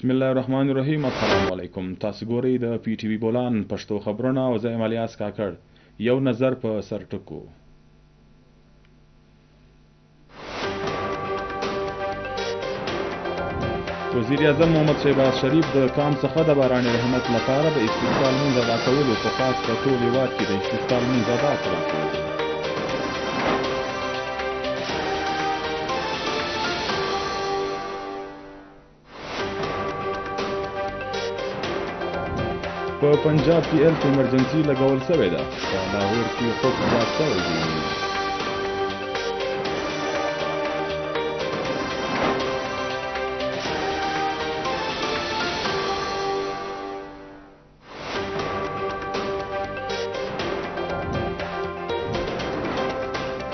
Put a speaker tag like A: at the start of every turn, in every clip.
A: بسم الله الرحمن الرحیم. السلام علیکم. تاسو ګورئ د پی ټی وی بولان پښتو خبرونه او زه یم الیاس کاکړ. یو نظر په سر ټکو. وزیر اعظم محمد شهباز شریف د کام څخه د باران رحمت لپاره د استسقا لمونځ ادا کولو په خاص په ټول هیواد کې د استسقا لمونځ ادا کړل. په پنجاب کې هیلث ایمرجنسي لګول شوې ده. په لاهور کې خوب زیات شوی دی.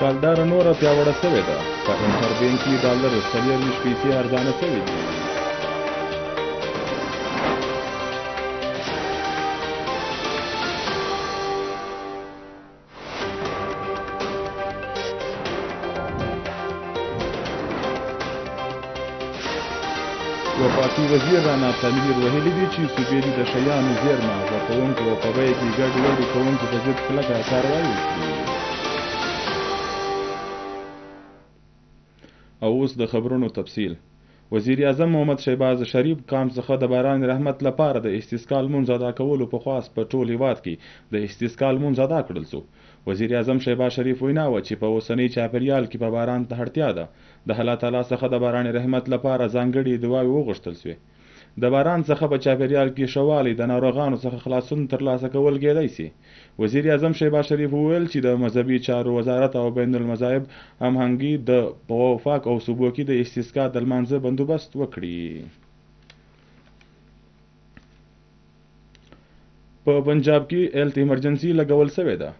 A: کلدار نوره پیاوړه شوې ده. په انټربینکي ډالر 40 پیسې ارزانه شوي دي. وفاقي وزیر رانا تنویر وهلي دي چې صوبې دي د شیانو زیرمه ورکوونکو او په بیه کې ګډوډي کوونکو په ضد کلکه کاروایي وکړي. او اوس د خبرونو تفصیل. وزیر اعظم محمد شهباز شریف کام څخه د باران رحمت لپاره د استسقا لمونځ ادا کولو په خواست په ټول هیواد کې د استسقا لمونځ ادا کړل شو. وزیر اعظم شهباز شریف وینا و چې په اوسنۍ چاپیریال کې په باران ته اړتیا ده. د الله تعالی څخه د باران رحمت لپاره ځانګړي دعاوې وغوښتل شوې. د باران څخه په چاپیریال کې ښه والی د ناروغانو څخه خلاصون ترلاسه کول کېدای شي. وزیر اعظم شهباز شریف وویل چې د مذهبي چارو وزارت او بین المذاهب هماهنګي د وفاق او صوبو کې د استسقا د لمانځه بندوبست وکړي. په پنجاب کې هیلث ایمرجنسي لګول شوې ده.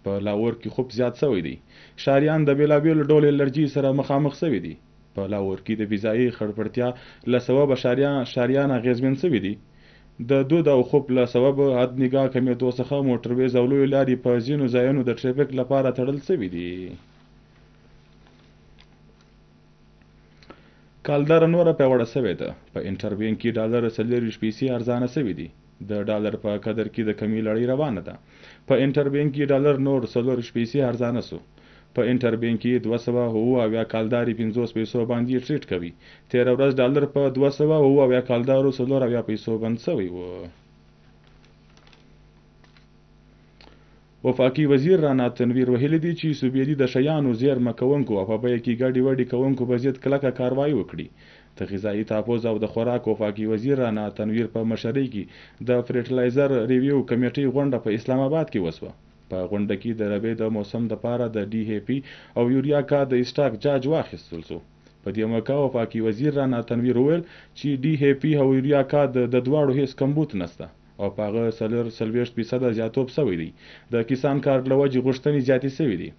A: په لاهور کې خوب زیات شوی دی. ښاریان د بېلابېلو ډول الرجي سره مخامخ شوي دي. په لاهور کې د فضایي خړپړتیا له سببه ښاریان اغېزمن شوي دي. د دود او خوب له سببه حد نګاه کمیدو څخه موټرویز او لویې لارې په ځینو ځایونو د ټریفک لپاره تړل شوي دي. کلدار نوره پیاوړه شوې ده. په انټربینک کې ډالر 40 پیسې ارزانه شوي دي. د ډالر په قدر کې د کمی لړۍ روانه ده. په انټربینک کې ډالر نور 40 پیسې ارزانه شو. په انټربینک کې 200 کلداري 50 پیسو باندې ټریډ کوي. تیر ورځ ډالر په 200 کلدارو 40 پیسو بند شوی و. وفاقي وزیر رانا تنویر وهلي دي چې صوبې دي د شیانو زیرمه کوونکو او په بیه کې ګډې وډې کوونکو په ضد کلکه کاروایي وکړي. د غذایي تحفظ او د خوراک وفاقي وزیر رانا تنویر په مشرۍ کې د فرټیلایزر ریویو کمیټې غونډه په اسلام آباد کې وسوه. په غونډه کې د ربیع د موسم دپاره د ډي اے پي او یوریا کاد د اسټاک جاج واخیستل شو. په دې موقع وفاقي وزیر رانا تنویر وویل چې ډي اے پي او یوریا کاد د دواړو هیڅ کمبود نشته او په هغه 40% زیاتوب شوی دی. د کسان کارت له وجې غوښتنې زیاتې شوي دي.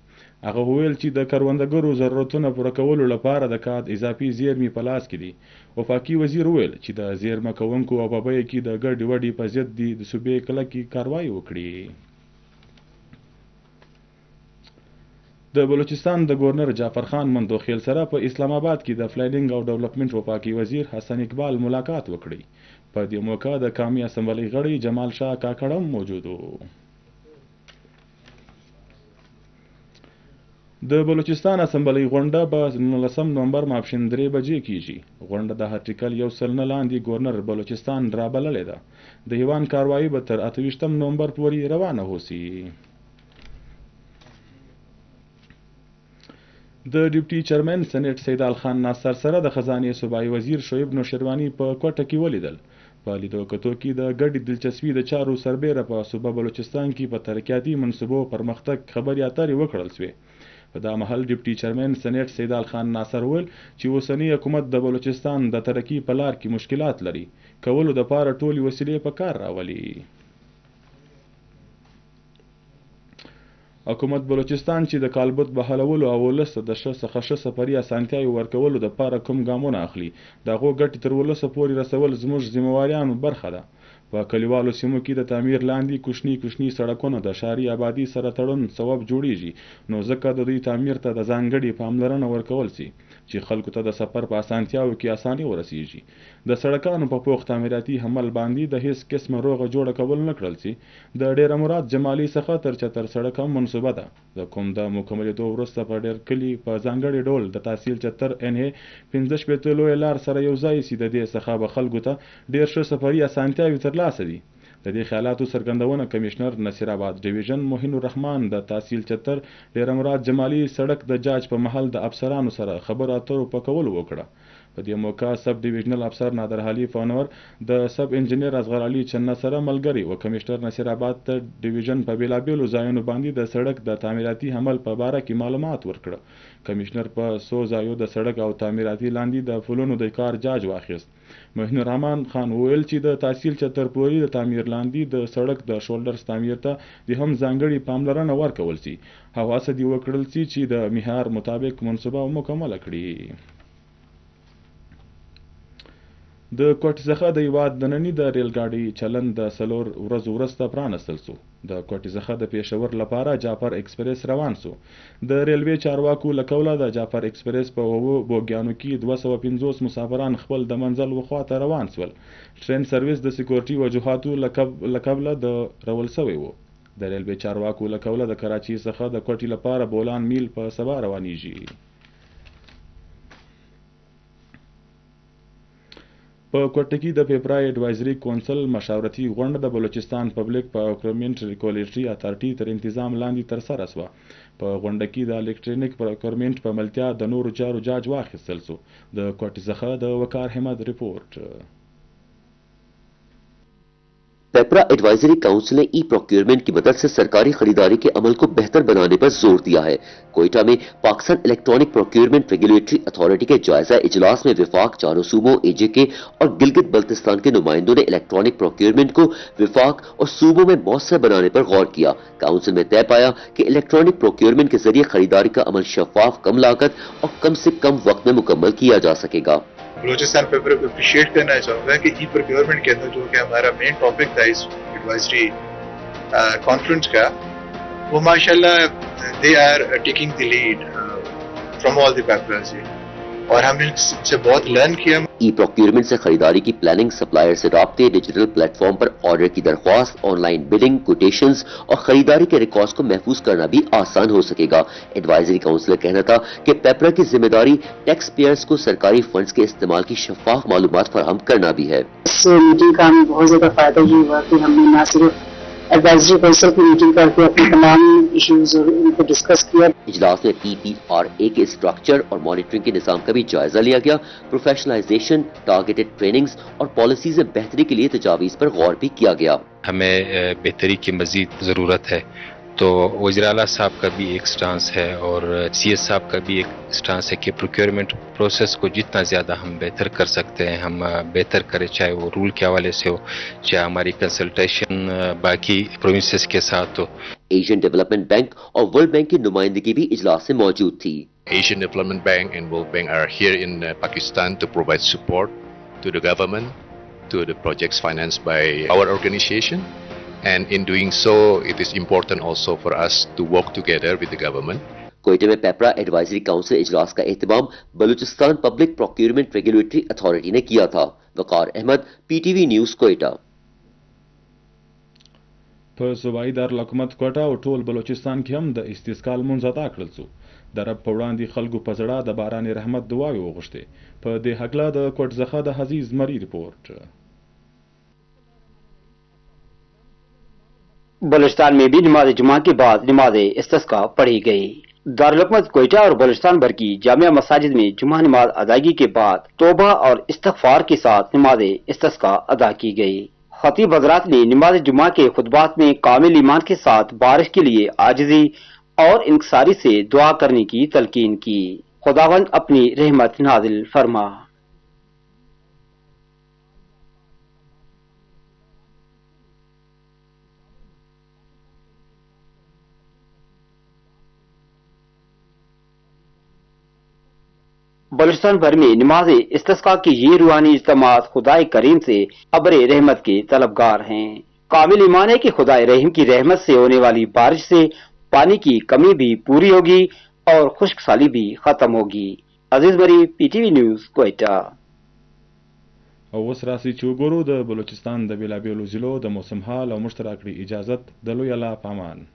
A: هغه وویل چې د کروندګرو ضرورتونه پوره کولو لپاره د کاد اضافي زیرمې په لاس کې دي. وفاقي وزیر وویل چې د زیرمه کوونکو او په بیه کې د ګډې وډې په ضد د صوبې کلکې کاروایي وکړي. د بلوچستان د ګورنر جعفر خان مندوخیل سره په اسلام آباد کې د پلانینګ او ډیولپمنٹ وفاقي وزیر حسن اقبال ملاقات وکړي. په دې موقع د قومي اسمبلۍ غړي جمال شاه کاکړ هم موجود و. د بلوچستان اسمبلۍ غونډه به 19 نومبر ماپښین 3 بجې کیږي. غونډه د آرټیکل 109 لاندې ګورنر بلوچستان رابللې ده. د ایوان کاروایی به تر 28 نومبر پورې روانه وسی. د ډیپټي چیرمن سېنیټ سیدال خان ناصر سره د خزانې صوبایي وزیر شعیب نوشیرواني په کوټه کې ولیدل. په لیدو کتو کې د ګډې دلچسپي د چارو سربیره په صوبه بلوچستان کې په ترقیاتي منصوبو پرمختګ خبرې اترې وکړل شوې. په دا مهال ډیپټي چیرمن سېنیټ سیدال خان ناصر وویل چې اوسنی حکومت د بلوچستان د ترقي په لار کې مشکلات لري. کولو دپاره ټولې وسیلې په کار راولي. حکومت بلوچستان چې د کالبد بحالولو او ولس د څخه ښه سفري اسانتیاوې ورکولو دپاره کوم ګامونه اخلي د هغو ګټې تر ولسه پورې رسول زموږ ذمهواریانو برخه ده. په کلیوالو سیمو کې د تعمیر لاندې کوچني سړکونه د ښاري آبادي سره تړون سبب جوړیږي، نو ځکه د دوی تعمیر ته د ځانګړې پاملرنه ورکول سي چې خلکو ته د سفر په اسانتیاو کې اساني ورسیږي. د سړکانو په پوخ تعمیراتي عمل باندې د هیڅ قسمه روغه جوړه کول نه کړل سي. د ډیره مراد جمالي څخه تر چتر سړک هم منصوبه ده، د کوم د مکملېدو وروسته په ډیر کلي په ځانګړي ډول د تحصیل چتر NA 15 لویه لار سره یو ځای سي. د دې څخه به خلکو ته ډیر ښه سفري اسانتیاوې ترلاسه دي. د دې خیالاتو څرګندونه کمشنر نصیرآباد ډیویژن موهین الرحمن د تحصیل چتر ډیره مراد جمالي سړک د جاج په محل د افسرانو سره خبرو اترو په کولو وکړه. په دې موقع سب ډیویژنل افسر نادر حلیف انور د سب انجینیر اصغر علي چنه سره ملګری و کمشنر نصیرآباد ته ډیویژن په بیلابیلو ځایونو باندې د سړک د تعمیراتي عمل په باره کې معلومات ورکړه. کمشنر په څو ځایو د سړک او تعمیراتي لاندې د پلونو د کار جاج واخیست. موهین الرحمن خان وویل چې د تحصیل چتر پورې د تعمیر لاندې د سړک د شولډرز تعمیر ته د هم ځانګړي پاملرنه ورکول سي. هڅه دې وکړل سي چې د معیار مطابق منصوبه مکمله کړي. د کوټې څخه د هیواد دنني د ریل ګاډي چلن د 4 ورځو وروسته پرانستل سو. د کوټې څخه د پیښور لپاره جعفر ایکسپریس روان سو. د ریلوې چارواکو له قوله د جعفر ایکسپریس په 9 بوګیانو کې 250 مسافران خپل د منزل وخواته روان سول. ټرین سرویس د سکیورټي وجوهاتو له قبله د رول سوی و. د ریلوې چارواکو له قوله د کراچۍ څخه د کوټې لپاره بولان میل په سبا روانیږي. په کوټه کې د پیپرای اډوایزري کونسل مشاورتي غونډه د بلوچستان پبلک پروکیورمنټ ریګولیټري اتارټي تر انتظام لاندې ترسره شوه. په غونډه کې د الکترونیک پروکیورمنټ په ملتیا د نورو چارو جاج واخیستل سو. د کوټې څخه د وقار احمد رپورټ.
B: पेपरा advisory council ने e procurement की मदद से सरकारी खरीदारी के अमल को बेहतर बनाने पर जोर दिया है। कोयटा में Pakistan electronic procurement regulatory authority के जायजा इजलास में विफाक, चारों सूबों, AJK और गिलगित बल्तिस्तान के नुमाइंदों ने इलेक्ट्रॉनिक प्रोक्योरमेंट को विफाक और सूबों में मौसर बनाने पर गौर किया। काउंसिल में तय पाया कि इलेक्ट्रॉनिक प्रोक्योरमेंट के जरिए खरीदारी का अमल शफाफ, कम लागत और कम से कम वक्त में मुकम्मल किया जा सकेगा।
C: बलूचिस्तान पेपर को अप्रिशिएट करना चाहूंगा कि ई प्रोक्योरमेंट के अंदर जो कि हमारा मेन टॉपिक था इस एडवाइजरी कॉन्फ्रेंस का, वो माशाल्लाह they are taking the lead from all the papers, और हमने इससे बहुत लर्न किया।
B: ई प्रोक्योरमेंट से खरीदारी की प्लानिंग, सप्लायर से राब्ते, डिजिटल प्लेटफॉर्म पर ऑर्डर की दरख्वास्त, ऑनलाइन बिडिंग, कोटेशंस और खरीदारी के रिकॉर्ड्स को महफूज करना भी आसान हो सकेगा। एडवाइजरी काउंसिल का कहना था कि पेपरा की जिम्मेदारी टैक्स पेयर्स को सरकारी फंड्स के इस्तेमाल की शफाफ मालूमात फराहम करना भी है।
D: इस मीटिंग का हमें बहुत ज्यादा फायदा ये हुआ कि हमने न सिर्फ एडवाइजरी काउंसिल की मीटिंग करके अपने तमाम इश्यूज उनको डिस्कस किया।
B: इजलास में PPRA के स्ट्रक्चर और मॉनिटरिंग के निजाम का भी जायजा लिया गया। प्रोफेशनलाइजेशन, टारगेटेड ट्रेनिंग्स और पॉलिसीज में बेहतरी के लिए तजावीज़ पर गौर भी किया गया।
E: हमें बेहतरी की मजीद ज़रूरत है, तो वज़ीर आला साहब का भी एक स्टांस है और CS साहब का भी एक स्टांस है कि प्रोक्योरमेंट प्रोसेस को जितना ज़्यादा हम बेहतर कर सकते हैं हम बेहतर करें, चाहे वो रूल के हवाले से हो, चाहे हमारी कंसल्टेशन बाकी प्रोविंसेस के साथ हो।
B: एशियन डेवलपमेंट बैंक और वर्ल्ड बैंक की नुमाइंदगी भी इजलास में मौजूद थी।
F: Asian Development Bank and World Bank are here in Pakistan to provide support to the government, to the projects financed by our organization. And in doing so, it is important also for us to work together with the government.
B: कोयटे में पेपरा advisory council इजलास का एहतमाम Balochistan public procurement regulatory authority ने किया था। वकार Ahmad, PTV news, Quetta.
A: په صوبایي دارالحکومت کوټه او ټول بلوچستان کې هم د استسقا لمونځ ادا کړل سو. د رب په وړاندې خلکو په زړه د باران رحمت دعاوې وغوښتې. په دې هکله د کوټ څخه د عزیز مری رپورټ.
G: बलूचिस्तान में भी नमाज जुमा के बाद नमाज इस्तिस्का पढ़ी गई। दारुल कोयटा और बलूचिस्तान भर की जामिया मसाजिद में जुमा नमाज अदायगी के बाद तौबा और इस्तगफार के साथ नमाज इस्तिस्का अदा की गई। खतीब हजरात ने नमाज जुमा के खुतबात में कामिल ईमान के साथ बारिश के लिए आजिजी और इंकसारी से दुआ करने की तलकीन की। खुदावंद अपनी रहमत नाजिल फरमा। बलूचिस्तान भर में नमाज इस्तिस्का की ये रूहानी इज्तिमात खुदाए करीम से अबरे रहमत के तलबगार हैं। कामिल ईमान है कि खुदाए रहीम की रहमत से होने वाली बारिश से पानी की कमी भी पूरी होगी और खुश्क साली भी खत्म होगी। अजीज मरी, PTV न्यूज, क्वेटा।
A: او اوس راسي چې وګورو د بلوچستان د بیلابیلو ضلعو د موسم حال او مشترک اجازت د لوی الله پامان